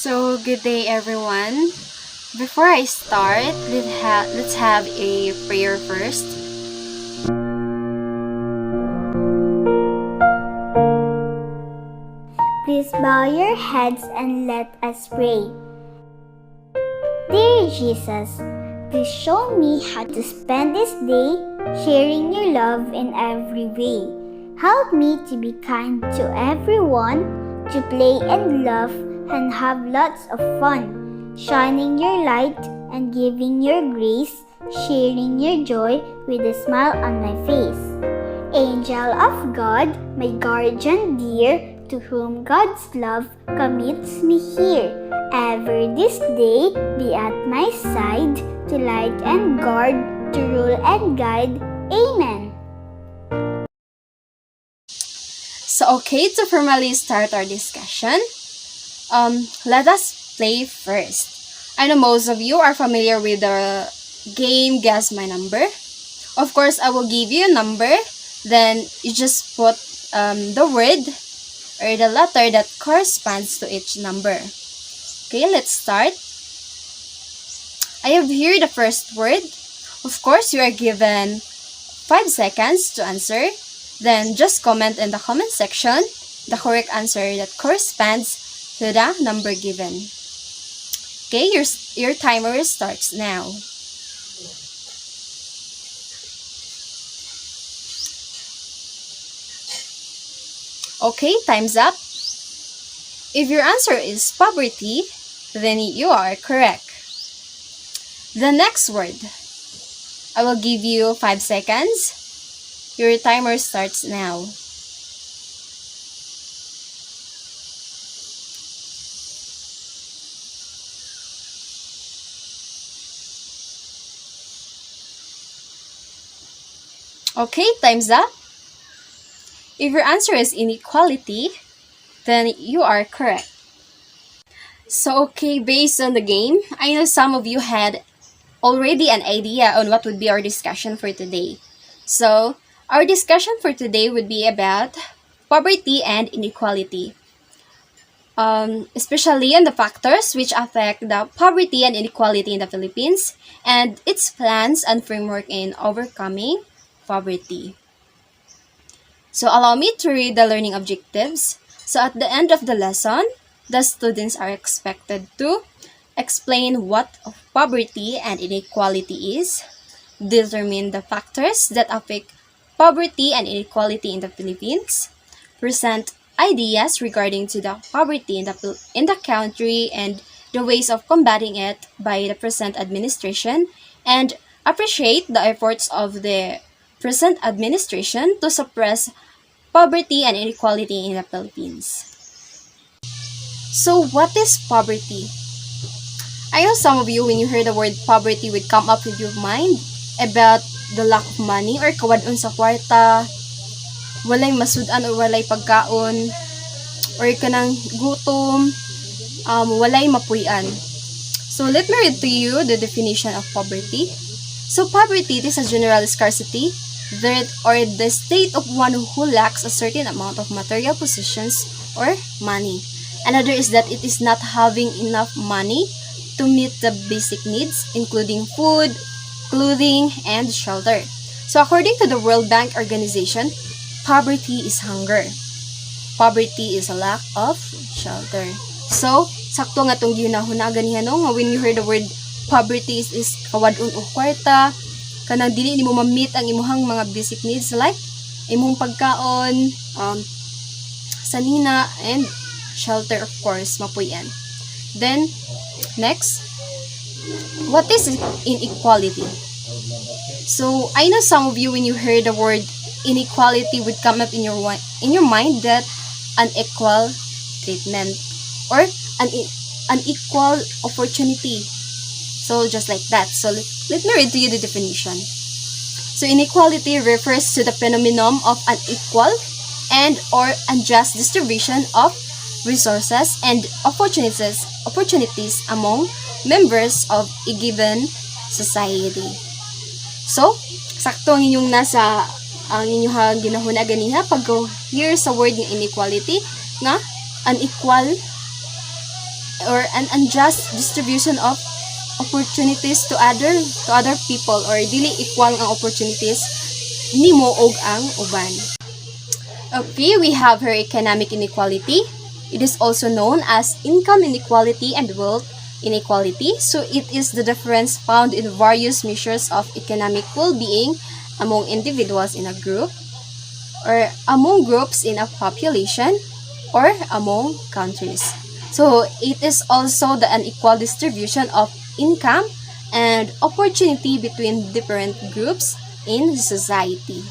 So, good day everyone. Before I start, let's have a prayer first. Please bow your heads and let us pray. Dear Jesus, please show me how to spend this day sharing your love in every way. Help me to be kind to everyone, to play and laugh and have lots of fun, shining your light and giving your grace, sharing your joy with a smile on my face. Angel of God, my guardian dear, to whom God's love commits me here. Ever this day be at my side, to light and guard, to rule and guide. Amen. So, okay, to formally start our discussion, let us play first. I know most of you are familiar with the game Guess My Number. Of course, I will give you a number, then you just put the word or the letter that corresponds to each number. Okay, let's start. I have here the first word. Of course, you are given 5 seconds to answer. Then just comment in the comment section the correct answer that corresponds to the number given. Okay, your timer starts now. Okay, time's up. If your answer is poverty, then you are correct. The next word. I will give you 5 seconds. Your timer starts now. Okay, time's up. If your answer is inequality, then you are correct. So, okay, based on the game, I know some of you had already an idea on what would be our discussion for today. So, our discussion for today would be about poverty and inequality, especially on the factors which affect the poverty and inequality in the Philippines and its plans and framework in overcoming poverty. So allow me to read the learning objectives. So at the end of the lesson, the students are expected to explain what poverty and inequality is, determine the factors that affect poverty and inequality in the Philippines, present ideas regarding to the poverty in the country and the ways of combating it by the present administration, and appreciate the efforts of the present administration to suppress poverty and inequality in the Philippines. So, what is poverty? I know some of you, when you hear the word poverty, would come up with your mind about the lack of money or kawadon sa kwarta, walay masudan or walay pagkaon, or kanang gutom, walay mapuyan. So, let me read to you the definition of poverty. So, poverty is a general scarcity, or the state of one who lacks a certain amount of material possessions or money. Another is that it is not having enough money to meet the basic needs, including food, clothing, and shelter. So according to the World Bank Organization, poverty is hunger. Poverty is a lack of shelter. So, sakto nga itong ginahuna ganihan no, nga when you hear the word poverty is kawadun o kwarta, kanang dili nimo ma-meet ang imuhang mga basic needs like imong pagkaon, sanina, and shelter, of course, mapuyan. Then, next, what is inequality? So, I know some of you, when you hear the word inequality, would come up in your mind that unequal treatment or unequal opportunity. So, just like that. So, let me read to you the definition. So, inequality refers to the phenomenon of unequal and or unjust distribution of resources and opportunities among members of a given society. So, sakto ang inyong nasa ang inyong ginahuna ganiha pag hear sa word ng inequality nga unequal or an unjust distribution of opportunities to other people, or dili equal ang opportunities nimo og ang uban. Okay, we have her economic inequality. It is also known as income inequality and wealth inequality. So it is the difference found in various measures of economic well-being among individuals in a group, or among groups in a population, or among countries. So it is also the unequal distribution of income and opportunity between different groups in society.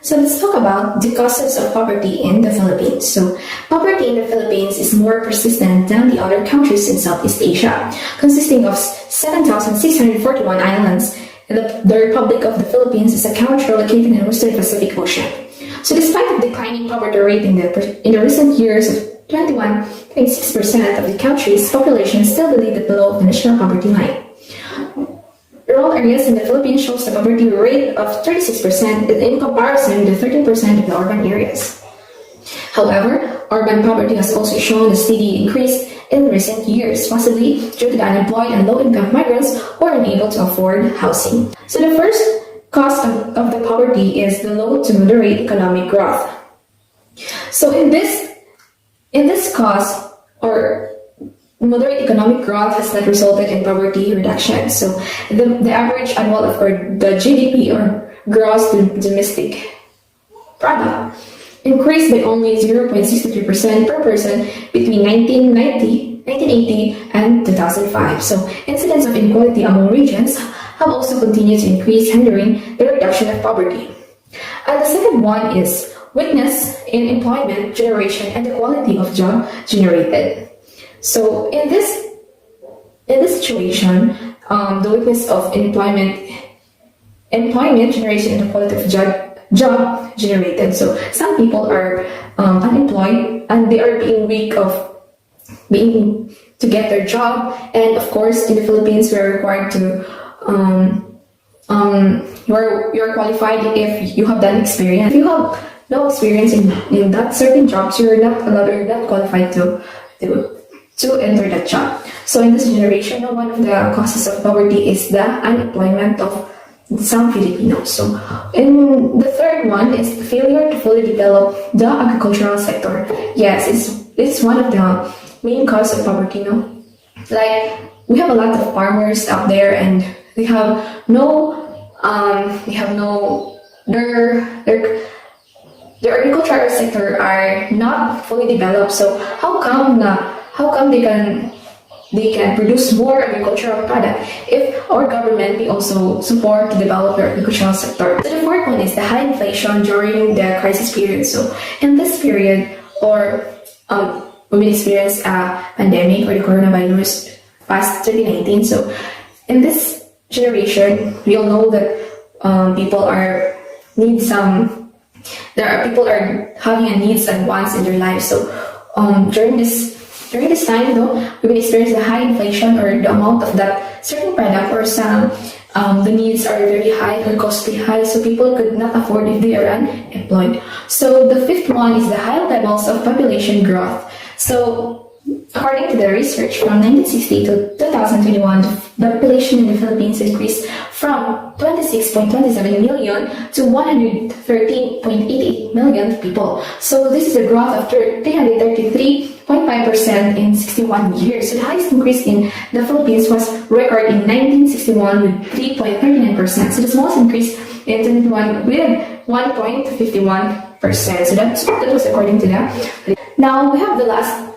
So let's talk about the causes of poverty in the Philippines. So poverty in the Philippines is more persistent than the other countries in Southeast Asia, consisting of 7,641 islands. The Republic of the Philippines is a country located in the Western Pacific Ocean. So despite the declining poverty rate in the recent years of 21.6% of the country's population still believe below the national poverty line. Rural areas in the Philippines shows a poverty rate of 36% in comparison to 13% of the urban areas. However, urban poverty has also shown a steady increase in recent years, possibly due to the unemployed and low-income migrants who are unable to afford housing. So the first cause of the poverty is the low to moderate economic growth. So in this cause, or moderate economic growth, has not resulted in poverty reduction. So the average annual, or the GDP, or gross domestic product, increased by only 0.63% per person between 1980 and 2005. So incidence of inequality among regions have also continued to increase, hindering the reduction of poverty. And the second one is weakness in employment generation and the quality of job generated. So in this situation, the weakness of employment generation and the quality of job generated. So some people are unemployed and they are being weak to get their job. And of course, in the Philippines, we are required to you're qualified if you have done experience. If you have no experience in that certain jobs, you're not qualified to enter that job. So in this generation, one of the causes of poverty is the unemployment of some Filipinos. So in the third one is the failure to fully develop the agricultural sector. Yes, it's one of the main causes of poverty. Like, we have a lot of farmers out there, and they have their agricultural sector are not fully developed. So how come they can produce more agricultural product if our government may also support to develop their agricultural sector? So the fourth one is the high inflation during the crisis period. So in this period, or we experienced a pandemic, or the coronavirus past 2019. So in this generation, we all know that people are having needs and wants in their lives. So during this time, we've been experiencing the high inflation, or the amount of that certain product or some the needs are very high or costly high, so people could not afford if they are unemployed. So the fifth one is the high levels of population growth. So according to the research from 1960 to 2021, the population in the Philippines increased from 26.27 million to 113.88 million people. So this is a growth of 333.5% in 61 years. So the highest increase in the Philippines was recorded in 1961 with 3.39%. So the smallest increase in 2021 with 1.51%. So that was according to that. Now we have the last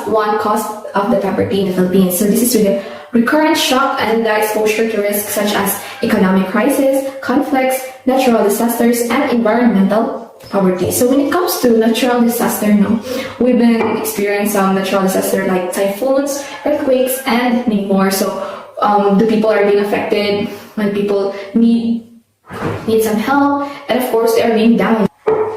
one cause of the poverty in the Philippines. So this is with the recurrent shock and the exposure to risks such as economic crisis, conflicts, natural disasters, and environmental poverty. So when it comes to natural disaster, we've been experiencing some natural disaster like typhoons, earthquakes, and many more. So the people are being affected when people need some help, and of course they are being down.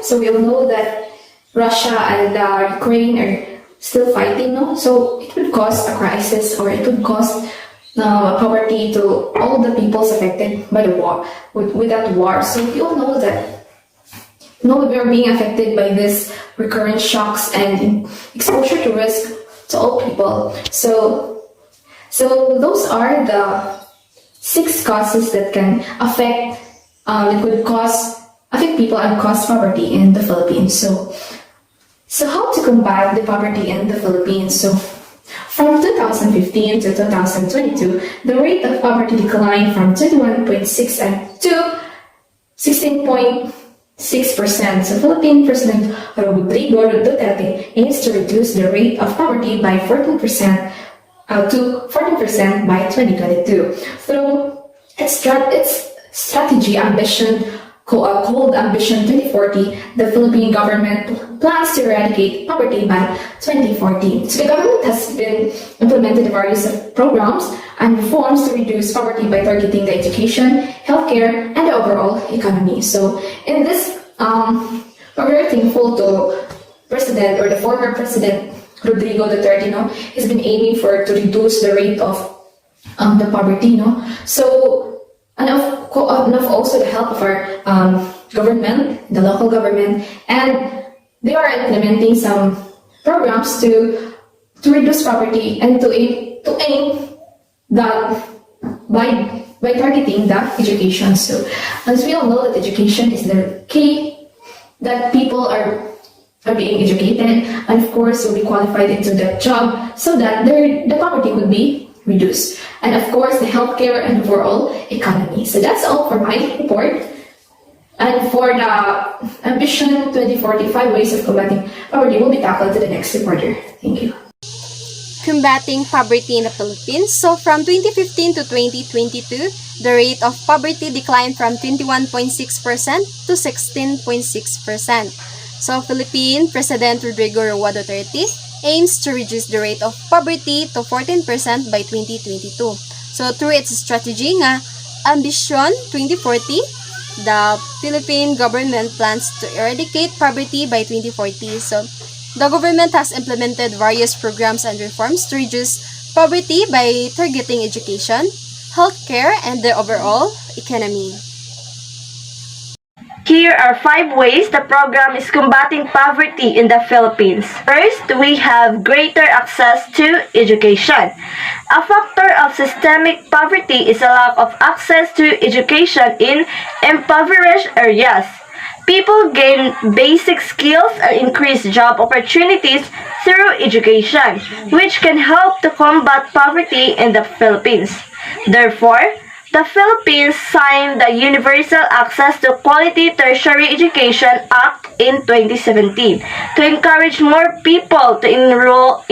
So we all know that Russia and Ukraine are still fighting, so it would cause a crisis, or it would cause poverty to all the peoples affected by the war, with that war. So we all know that we're being affected by this recurrent shocks and exposure to risk to all people. So those are the 6 causes that can affect, that could affect people and cause poverty in the Philippines. So how to combat the poverty in the Philippines? So from 2015 to 2022, the rate of poverty declined from 21.6 to 16.6%. So Philippine President Rodrigo Duterte aims to reduce the rate of poverty by 14% to 14% by 2022 through its strategy called Ambition 2040. The Philippine government plans to eradicate poverty by 2014. So the government has been implemented various programs and reforms to reduce poverty by targeting the education, healthcare, and the overall economy. So in this, we're very thankful to President or the former President Rodrigo Duterte, has been aiming to reduce the rate of the poverty, So, and of also the help of our government, the local government, and they are implementing some programs to reduce poverty and to aim that by targeting the education. So, as we all know, that education is the key that people are being educated, and of course will be qualified into that job so that the poverty would be reduced, and of course the healthcare and overall economy. So that's all for my report. And for the Ambition 2045 ways of combating poverty will be tackled to the next reporter. Thank you. Combating poverty in the Philippines. So from 2015 to 2022, the rate of poverty declined from 21.6% to 16.6%. So Philippine President Rodrigo Duterte aims to reduce the rate of poverty to 14% by 2022. So through its strategy nga Ambition 2040, the Philippine government plans to eradicate poverty by 2040. So the government has implemented various programs and reforms to reduce poverty by targeting education, healthcare, and the overall economy. Here are 5 ways the program is combating poverty in the Philippines. First, we have greater access to education. A factor of systemic poverty is a lack of access to education in impoverished areas. People gain basic skills and increase job opportunities through education, which can help to combat poverty in the Philippines. Therefore, the Philippines signed the Universal Access to Quality Tertiary Education Act in 2017 to encourage more people to enroll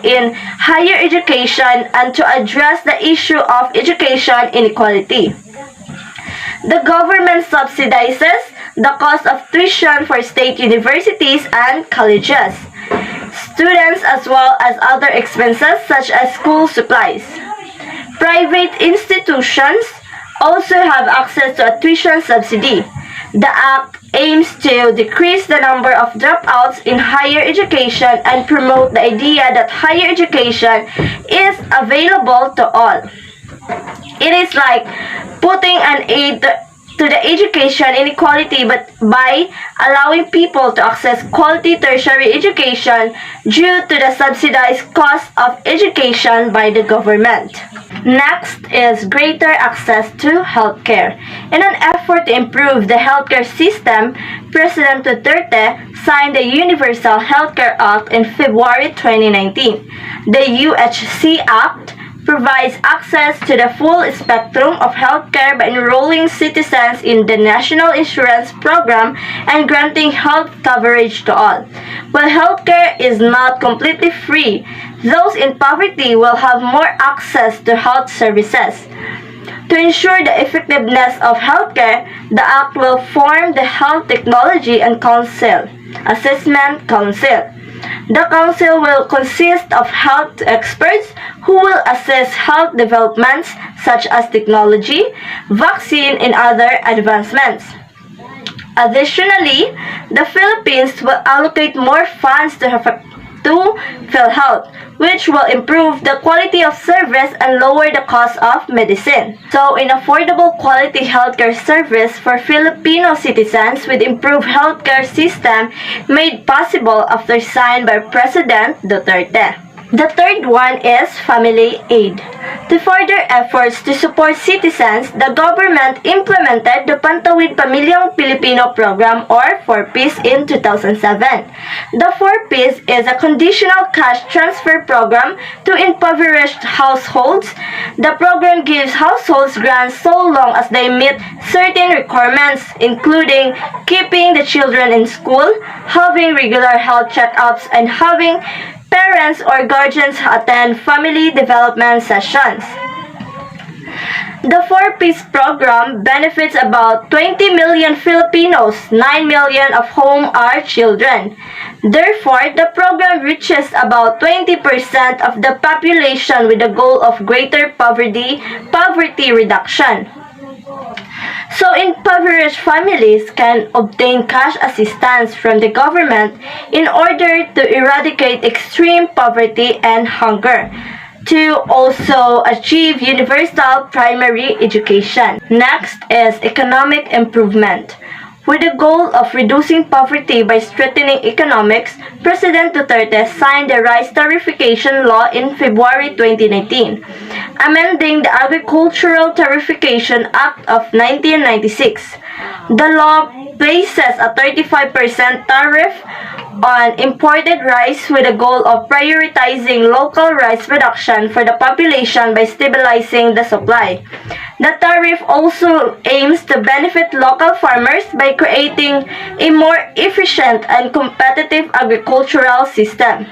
in higher education and to address the issue of education inequality. The government subsidizes the cost of tuition for state universities and colleges, students, as well as other expenses such as school supplies. Private institutions also have access to a tuition subsidy. The Act aims to decrease the number of dropouts in higher education and promote the idea that higher education is available to all. It is like putting an aid to the education inequality, but by allowing people to access quality tertiary education due to the subsidized cost of education by the government. Next is greater access to healthcare. In an effort to improve the healthcare system, President Duterte signed the Universal Healthcare Act in February 2019. The UHC Act provides access to the full spectrum of healthcare by enrolling citizens in the National Insurance Program and granting health coverage to all. While healthcare is not completely free, those in poverty will have more access to health services. To ensure the effectiveness of healthcare, the Act will form the Health Technology and Assessment Council. The council will consist of health experts who will assess health developments such as technology, vaccine, and other advancements. Additionally, the Philippines will allocate more funds to to PhilHealth, which will improve the quality of service and lower the cost of medicine. So, an affordable quality healthcare service for Filipino citizens with improved healthcare system made possible after signed by President Duterte. The third one is family aid. To further efforts to support citizens, the government implemented the Pantawid Pamilyang Pilipino program or 4Ps in 2007. The 4Ps is a conditional cash transfer program to impoverished households. The program gives households grants so long as they meet certain requirements, including keeping the children in school, having regular health checkups, and having parents or guardians attend family development sessions. The 4Ps program benefits about 20 million Filipinos, 9 million of whom are children. Therefore, the program reaches about 20% of the population with the goal of greater poverty reduction. So impoverished families can obtain cash assistance from the government in order to eradicate extreme poverty and hunger, to also achieve universal primary education. Next is economic improvement. With the goal of reducing poverty by strengthening economics, President Duterte signed the Rice Tariffication Law in February 2019, amending the Agricultural Tariffication Act of 1996. The law places a 35% tariff on imported rice with the goal of prioritizing local rice production for the population by stabilizing the supply. The tariff also aims to benefit local farmers by creating a more efficient and competitive agricultural system.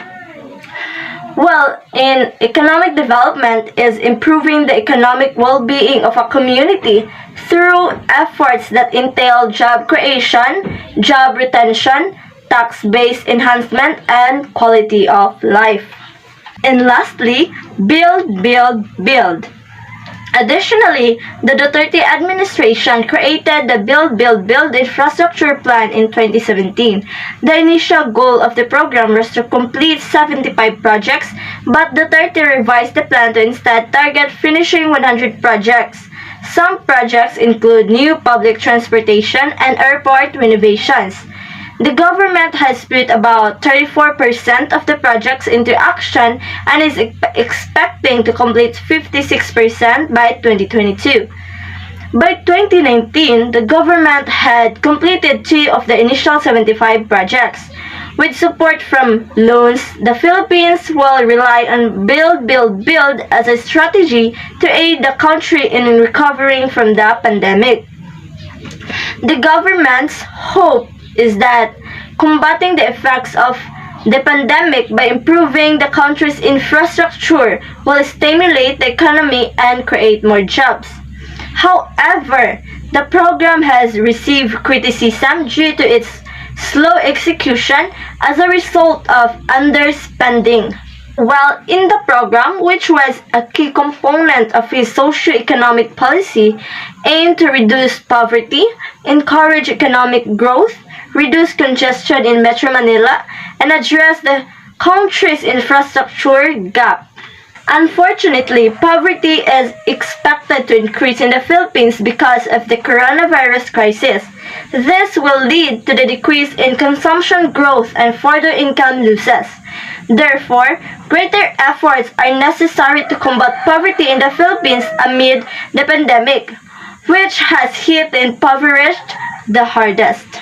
Well, in economic development is improving the economic well-being of a community through efforts that entail job creation, job retention, tax-based enhancement, and quality of life. And lastly, build. Additionally, the Duterte administration created the Build Infrastructure Plan in 2017. The initial goal of the program was to complete 75 projects, but Duterte revised the plan to instead target finishing 100 projects. Some projects include new public transportation and airport renovations. The government has put about 34% of the projects into action and is expecting to complete 56% by 2022. By 2019, the government had completed 2 of the initial 75 projects. With support from loans, the Philippines will rely on build as a strategy to aid the country in recovering from the pandemic. The government's hope is that combating the effects of the pandemic by improving the country's infrastructure will stimulate the economy and create more jobs. However, the program has received criticism due to its slow execution as a result of underspending. While in the program, which was a key component of his socio-economic policy, aimed to reduce poverty, encourage economic growth, reduce congestion in Metro Manila, and address the country's infrastructure gap. Unfortunately, poverty is expected to increase in the Philippines because of the coronavirus crisis. This will lead to the decrease in consumption growth and further income losses. Therefore, greater efforts are necessary to combat poverty in the Philippines amid the pandemic, which has hit the impoverished the hardest.